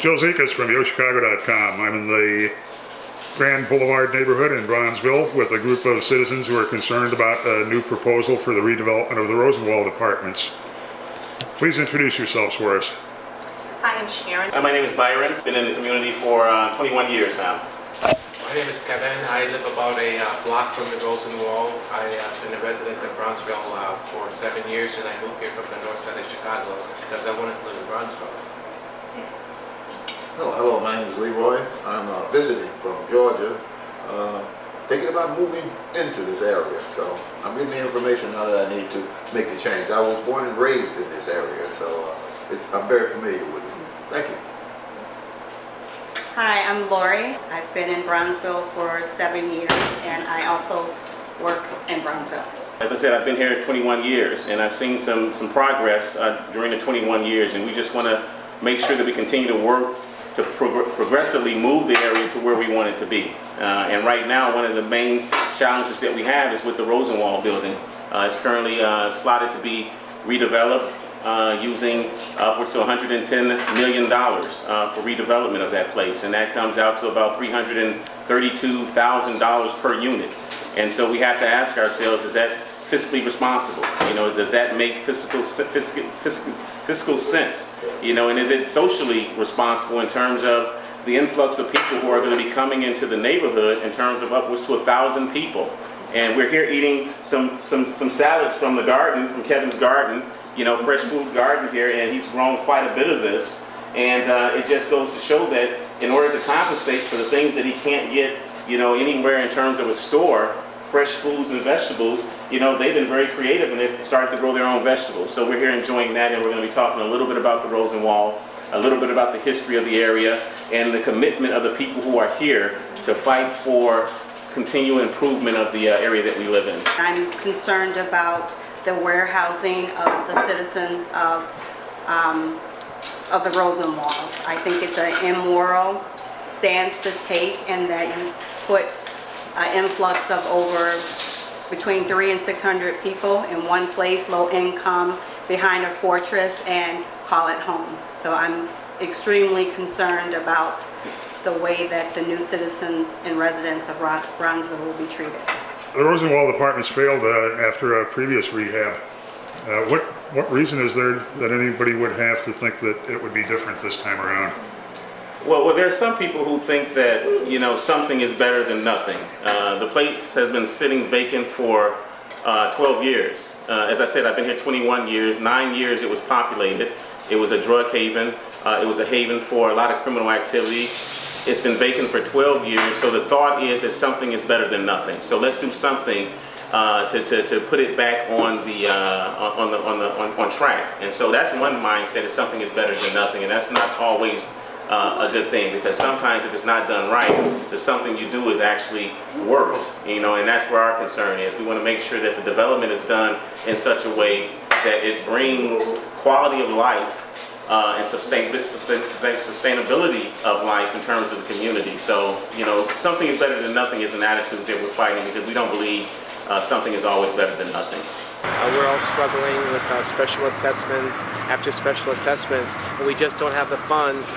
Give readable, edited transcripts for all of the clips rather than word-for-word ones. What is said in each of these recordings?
Joe Zekas from YoChicago.com. I'm in the Grand Boulevard neighborhood in Bronzeville with a group of citizens who are concerned about a new proposal for the redevelopment of the Rosenwald Apartments. Please introduce yourselves for us. Hi, I'm Sharon. My name is Byron. Been in the community for 21 years now. My name is Kevin. I live about a block from the Rosenwald. I've been a resident of Bronzeville for 7 years, and I moved here from the north side of Chicago because I wanted to live in Bronzeville. Hello, my name is Leroy. I'm visiting from Georgia, thinking about moving into this area. So I'm getting the information now that I need to make the change. I was born and raised in this area, so I'm very familiar with it. Thank you. Hi, I'm Lori. I've been in Bronzeville for 7 years, and I also work in Bronzeville. As I said, I've been here 21 years, and I've seen some progress during the 21 years, and we just want to make sure that we continue to work to progressively move the area to where we want it to be. And right now, one of the main challenges that we have is with the Rosenwald building. It's currently slotted to be redeveloped using upwards to $110 million for redevelopment of that place, and that comes out to about $332,000 per unit. And so we have to ask ourselves, is that fiscally responsible? You know, does that make fiscal sense? You know, and is it socially responsible in terms of the influx of people who are going to be coming into the neighborhood in terms of upwards to 1,000 people? And we're here eating some salads from the garden, from Kevin's garden, you know, fresh food garden here, and he's grown quite a bit of this. And it just goes to show that in order to compensate for the things that he can't get, you know, anywhere in terms of a store, fresh foods and vegetables, you know, they've been very creative and they've started to grow their own vegetables. So we're here enjoying that, and we're going to be talking a little bit about the Rosenwald, a little bit about the history of the area, and the commitment of the people who are here to fight for continual improvement of the area that we live in. I'm concerned about the warehousing of the citizens of the Rosenwald. I think it's an immoral stance to take, and that you put an influx of over between 300 and 600 people in one place, low income, behind a fortress, and call it home. So I'm extremely concerned about the way that the new citizens and residents of Bronzeville will be treated. The Rosenwald Apartments failed after a previous rehab. What reason is there that anybody would have to think that it would be different this time around? Well, there are some people who think that, you know, something is better than nothing. The place has been sitting vacant for 12 years. As I said, I've been here 21 years. 9 years it was populated. It was a drug haven. It was a haven for a lot of criminal activity. It's been vacant for 12 years. So the thought is that something is better than nothing. So let's do something to put it back on track. And so that's one mindset, is something is better than nothing, and that's not always a good thing, because sometimes if it's not done right, the something you do is actually worse, you know, and that's where our concern is. We want to make sure that the development is done in such a way that it brings quality of life and sustainability of life in terms of the community. So, you know, something is better than nothing is an attitude that we're fighting, because we don't believe something is always better than nothing. We're all struggling with special assessments after special assessments, and we just don't have the funds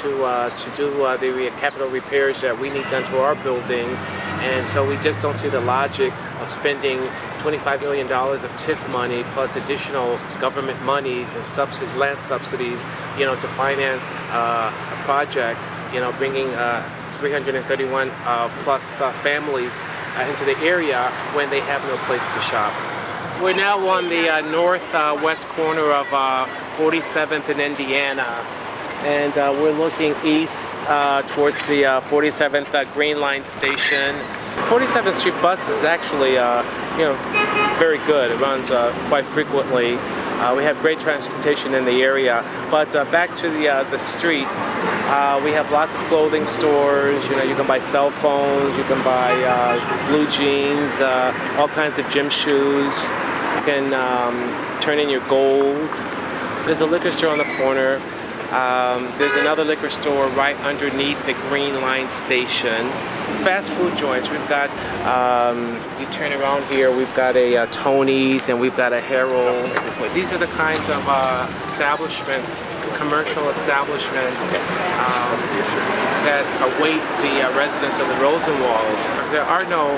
to do the capital repairs that we need done to our building. And so we just don't see the logic of spending $25 million of TIF money plus additional government monies and land subsidies, you know, to finance a project, you know, bringing 331 plus families into the area when they have no place to shop. We're now on the northwest corner of 47th and Indiana, and we're looking east towards the 47th Green Line station. 47th Street bus is actually, you know, very good. It runs quite frequently. We have great transportation in the area. But back to the street, we have lots of clothing stores. You know, you can buy cell phones, you can buy blue jeans, all kinds of gym shoes. You can turn in your gold. There's a liquor store on the corner. There's another liquor store right underneath the Green Line station. Fast food joints. We've got, you turn around here, we've got a Tony's and we've got a Harold's. These are the kinds of establishments commercial establishments that await the residents of the Rosenwald. There are no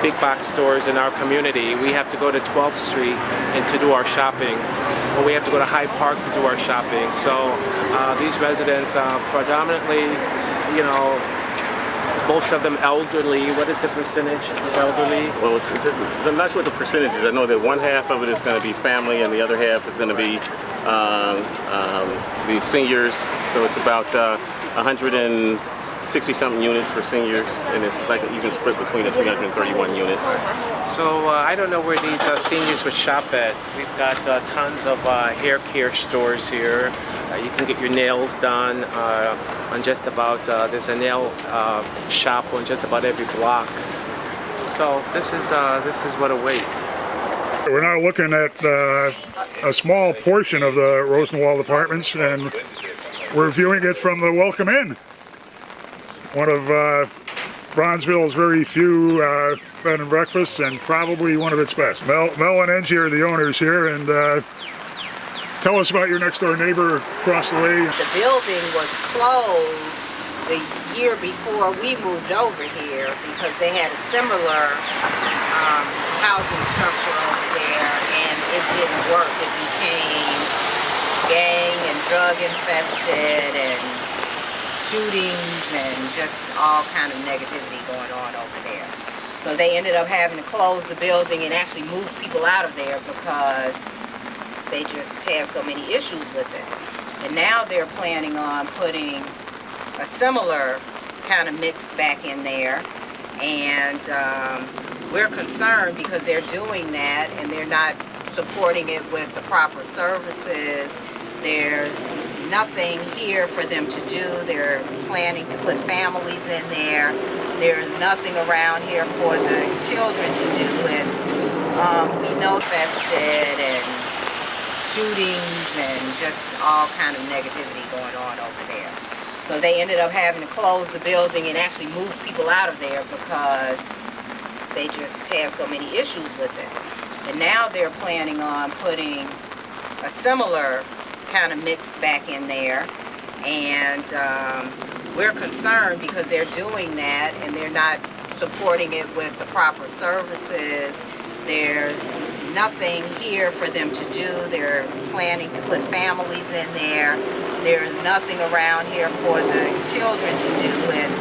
big box stores in our community. We have to go to 12th Street and to do our shopping, or we have to go to Hyde Park to do our shopping. So these residents predominantly, you know, most of them elderly. What is the percentage of elderly? Well, I'm not sure what the percentages. I know that one half of it is going to be family, and the other half is going to be the seniors. So it's about 160-something units for seniors, and it's like an even split between the 331 units. So I don't know where these seniors would shop at. We've got tons of hair care stores here. You can get your nails done on just about, there's a nail shop on just about every block. So this is what awaits. We're now looking at a small portion of the Rosenwald Apartments, and we're viewing it from the Welcome Inn, one of Bronzeville's very few bed and breakfasts, and probably one of its best. Mel and Angie are the owners here, and tell us about your next door neighbor across the way. The building was closed the year before we moved over here because they had a similar housing structure over there, and it didn't work. It became gang and drug infested and shootings and just all kind of negativity going on over there. So they ended up having to close the building and actually move people out of there because they just had so many issues with it. And now they're planning on putting a similar kind of mix back in there. And we're concerned because they're doing that and they're not supporting it with the proper services. There's nothing here for them to do. They're planning to put families in there. There's nothing around here for the children to do. And we know infested and shootings and just all kind of negativity going on over there. So they ended up having to close the building and actually move people out of there because they just had so many issues with it. And now they're planning on putting a similar kind of mix back in there. And we're concerned because they're doing that and they're not supporting it with the proper services. There's nothing here for them to do. They're planning to put families in there. There's nothing around here for the children to do. And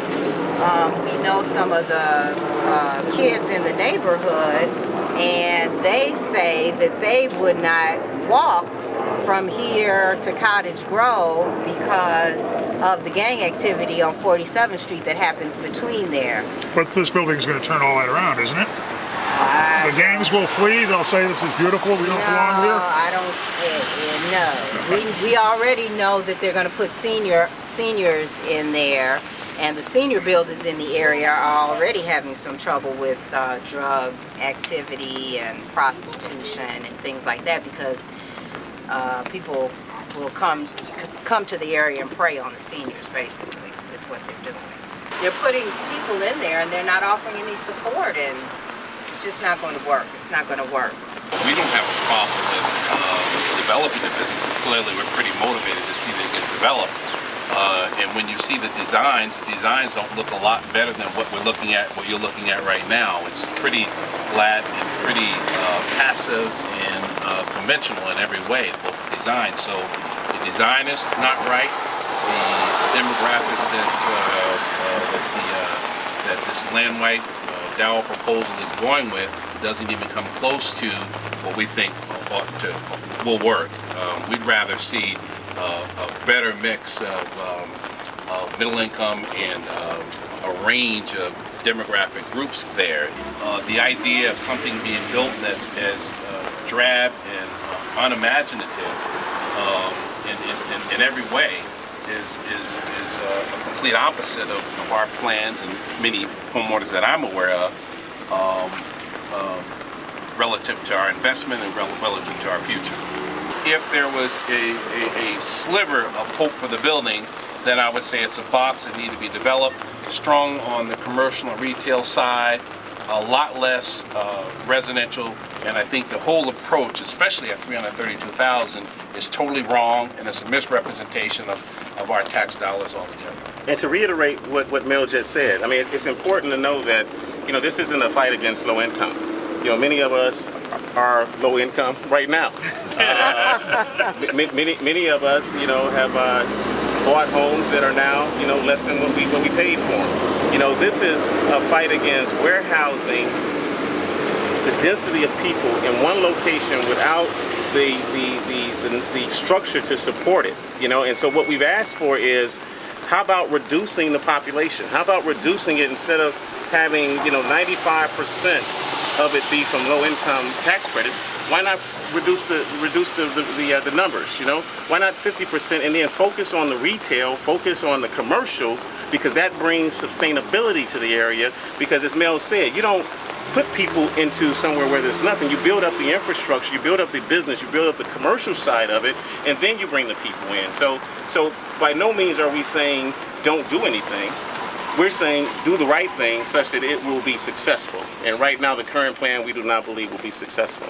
we know some of the kids in the neighborhood, and they say that they would not walk from here to Cottage Grove because of the gang activity on 47th Street that happens between there. But this building's going to turn all that around, isn't it? The gangs will flee. They'll say this is beautiful. We don't belong here. I don't. No, we already know that they're going to put seniors in there, and the senior buildings in the area are already having some trouble with drug activity and prostitution and things like that because people will come to the area and prey on the seniors. Basically, is what they're doing. They're putting people in there, and they're not offering any support and. It's just not going to work. It's not going to work. We don't have a problem with developing the business. Clearly, we're pretty motivated to see that it gets developed. And when you see the designs don't look a lot better than what you're looking at right now. It's pretty flat and pretty passive and conventional in every way, both design. So the design is not right. The demographics that this land-wide Dow proposal is going with doesn't even come close to what we think will work. We'd rather see a better mix of middle income and a range of demographic groups there. The idea of something being built that's as drab and unimaginative in every way is a complete opposite of our plans and many homeowners that I'm aware of relative to our investment and relative to our future. If there was a sliver of hope for the building, then I would say it's a box that needs to be developed, strong on the commercial and retail side, a lot less residential And I think the whole approach, especially at 332,000, is totally wrong, and it's a misrepresentation of our tax dollars altogether. And to reiterate what Mel just said, I mean, it's important to know that, this isn't a fight against low income. Many of us are low income right now. Many of us, have bought homes that are now, less than what we paid for. This is a fight against warehousing the density of people in one location without the structure to support it. And so what we've asked for is, how about reducing the population? How about reducing it, instead of having 95% of it be from low-income tax credits? Why not reduce the numbers? Why not 50%, and then focus on the retail, focus on the commercial, because that brings sustainability to the area. Because as Mel said, you don't put people into somewhere where there's nothing. You build up the infrastructure, you build up the business, you build up the commercial side of it, and then you bring the people in. So by no means are we saying don't do anything. We're saying do the right thing such that it will be successful. And right now, the current plan, we do not believe will be successful.